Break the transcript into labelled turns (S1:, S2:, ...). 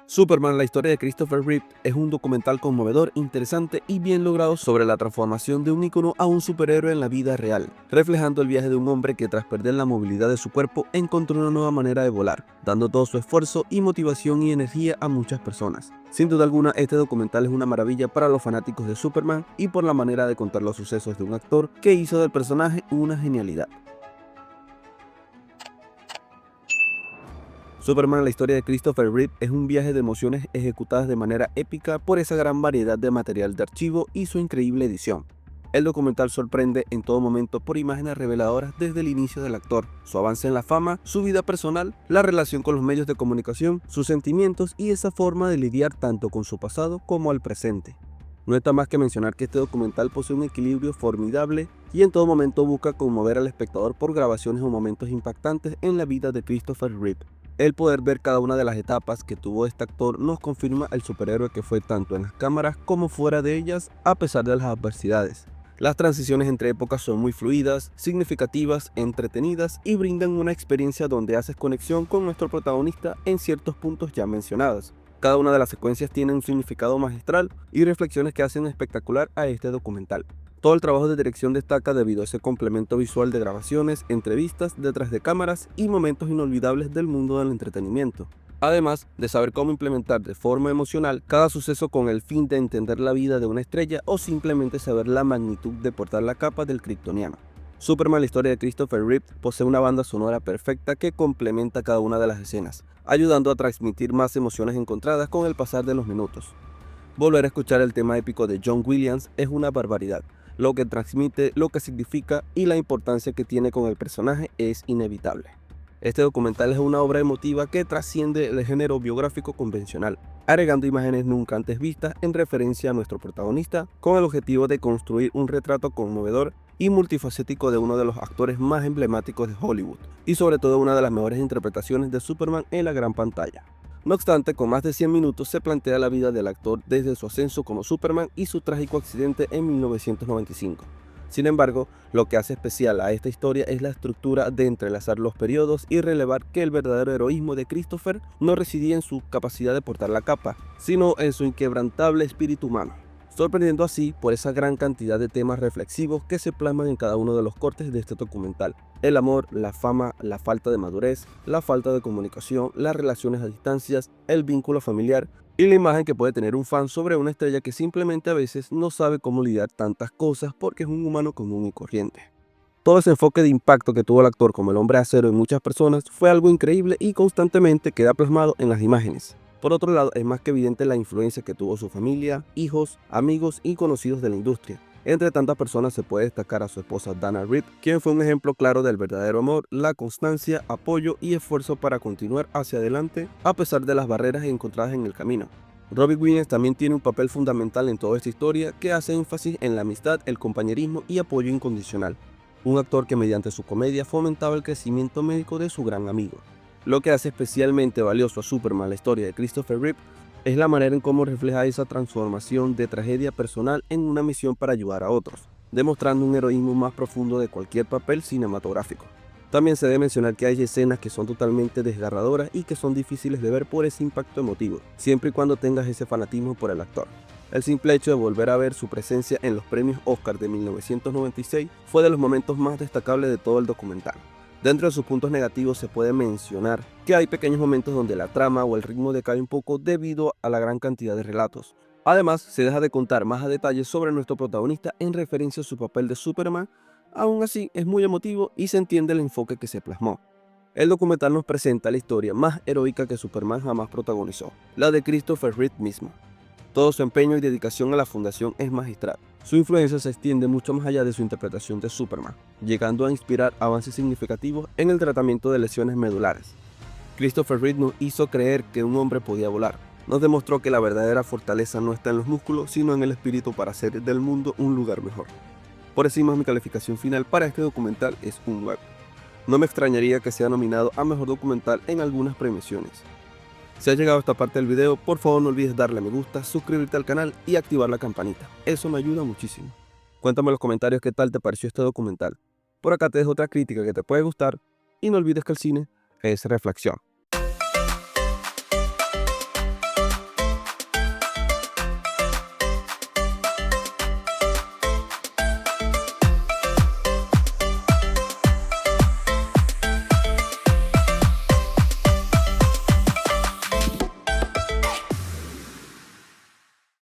S1: Superman, la historia de Christopher Reeve, es un documental conmovedor, interesante y bien logrado sobre la transformación de un ícono a un superhéroe en la vida real, reflejando el viaje de un hombre que tras perder la movilidad de su cuerpo encontró una nueva manera de volar, dando todo su esfuerzo y motivación y energía a muchas personas. Sin duda alguna, este documental es una maravilla para los fanáticos de Superman y por la manera de contar los sucesos de un actor que hizo del personaje una genialidad. Superman, la historia de Christopher Reeve, es un viaje de emociones ejecutadas de manera épica por esa gran variedad de material de archivo y su increíble edición. El documental sorprende en todo momento por imágenes reveladoras desde el inicio del actor, su avance en la fama, su vida personal, la relación con los medios de comunicación, sus sentimientos y esa forma de lidiar tanto con su pasado como al presente. No está más que mencionar que este documental posee un equilibrio formidable y en todo momento busca conmover al espectador por grabaciones o momentos impactantes en la vida de Christopher Reeve. El poder ver cada una de las etapas que tuvo este actor nos confirma el superhéroe que fue tanto en las cámaras como fuera de ellas a pesar de las adversidades. Las transiciones entre épocas son muy fluidas, significativas, entretenidas y brindan una experiencia donde haces conexión con nuestro protagonista en ciertos puntos ya mencionados. Cada una de las secuencias tiene un significado magistral y reflexiones que hacen espectacular a este documental. Todo el trabajo de dirección destaca debido a ese complemento visual de grabaciones, entrevistas, detrás de cámaras y momentos inolvidables del mundo del entretenimiento. Además de saber cómo implementar de forma emocional cada suceso con el fin de entender la vida de una estrella o simplemente saber la magnitud de portar la capa del kryptoniano. Superman, la historia de Christopher Reeve, posee una banda sonora perfecta que complementa cada una de las escenas, ayudando a transmitir más emociones encontradas con el pasar de los minutos. Volver a escuchar el tema épico de John Williams es una barbaridad. Lo que transmite, lo que significa y la importancia que tiene con el personaje es inevitable. Este documental es una obra emotiva que trasciende el género biográfico convencional, agregando imágenes nunca antes vistas en referencia a nuestro protagonista, con el objetivo de construir un retrato conmovedor y multifacético de uno de los actores más emblemáticos de Hollywood, y sobre todo una de las mejores interpretaciones de Superman en la gran pantalla. No obstante, con más de 100 minutos se plantea la vida del actor desde su ascenso como Superman y su trágico accidente en 1995. Sin embargo, lo que hace especial a esta historia es la estructura de entrelazar los periodos y relevar que el verdadero heroísmo de Christopher no residía en su capacidad de portar la capa, sino en su inquebrantable espíritu humano, sorprendiendo así por esa gran cantidad de temas reflexivos que se plasman en cada uno de los cortes de este documental. El amor, la fama, la falta de madurez, la falta de comunicación, las relaciones a distancias, el vínculo familiar y la imagen que puede tener un fan sobre una estrella que simplemente a veces no sabe cómo lidiar tantas cosas porque es un humano común y corriente. Todo ese enfoque de impacto que tuvo el actor como el hombre de acero en muchas personas fue algo increíble y constantemente queda plasmado en las imágenes. Por otro lado, es más que evidente la influencia que tuvo su familia, hijos, amigos y conocidos de la industria. Entre tantas personas se puede destacar a su esposa Dana Reeve, quien fue un ejemplo claro del verdadero amor, la constancia, apoyo y esfuerzo para continuar hacia adelante a pesar de las barreras encontradas en el camino. Robin Williams también tiene un papel fundamental en toda esta historia que hace énfasis en la amistad, el compañerismo y apoyo incondicional. Un actor que mediante su comedia fomentaba el crecimiento médico de su gran amigo. Lo que hace especialmente valioso a Superman, la historia de Christopher Reeve, es la manera en cómo refleja esa transformación de tragedia personal en una misión para ayudar a otros, demostrando un heroísmo más profundo de cualquier papel cinematográfico. También se debe mencionar que hay escenas que son totalmente desgarradoras y que son difíciles de ver por ese impacto emotivo, siempre y cuando tengas ese fanatismo por el actor. El simple hecho de volver a ver su presencia en los premios Oscar de 1996 fue de los momentos más destacables de todo el documental. Dentro de sus puntos negativos se puede mencionar que hay pequeños momentos donde la trama o el ritmo decae un poco debido a la gran cantidad de relatos. Además, se deja de contar más a detalle sobre nuestro protagonista en referencia a su papel de Superman. Aún así, es muy emotivo y se entiende el enfoque que se plasmó. El documental nos presenta la historia más heroica que Superman jamás protagonizó, la de Christopher Reeve mismo. Todo su empeño y dedicación a la fundación es magistral. Su influencia se extiende mucho más allá de su interpretación de Superman, llegando a inspirar avances significativos en el tratamiento de lesiones medulares. Christopher Reeve nos hizo creer que un hombre podía volar. Nos demostró que la verdadera fortaleza no está en los músculos, sino en el espíritu para hacer del mundo un lugar mejor. Por encima, mi calificación final para este documental es un 9. No me extrañaría que sea nominado a Mejor Documental en algunas premiaciones. Si has llegado a esta parte del video, por favor no olvides darle a me gusta, suscribirte al canal y activar la campanita. Eso me ayuda muchísimo. Cuéntame en los comentarios qué tal te pareció este documental. Por acá te dejo otra crítica que te puede gustar y no olvides que el cine es reflexión.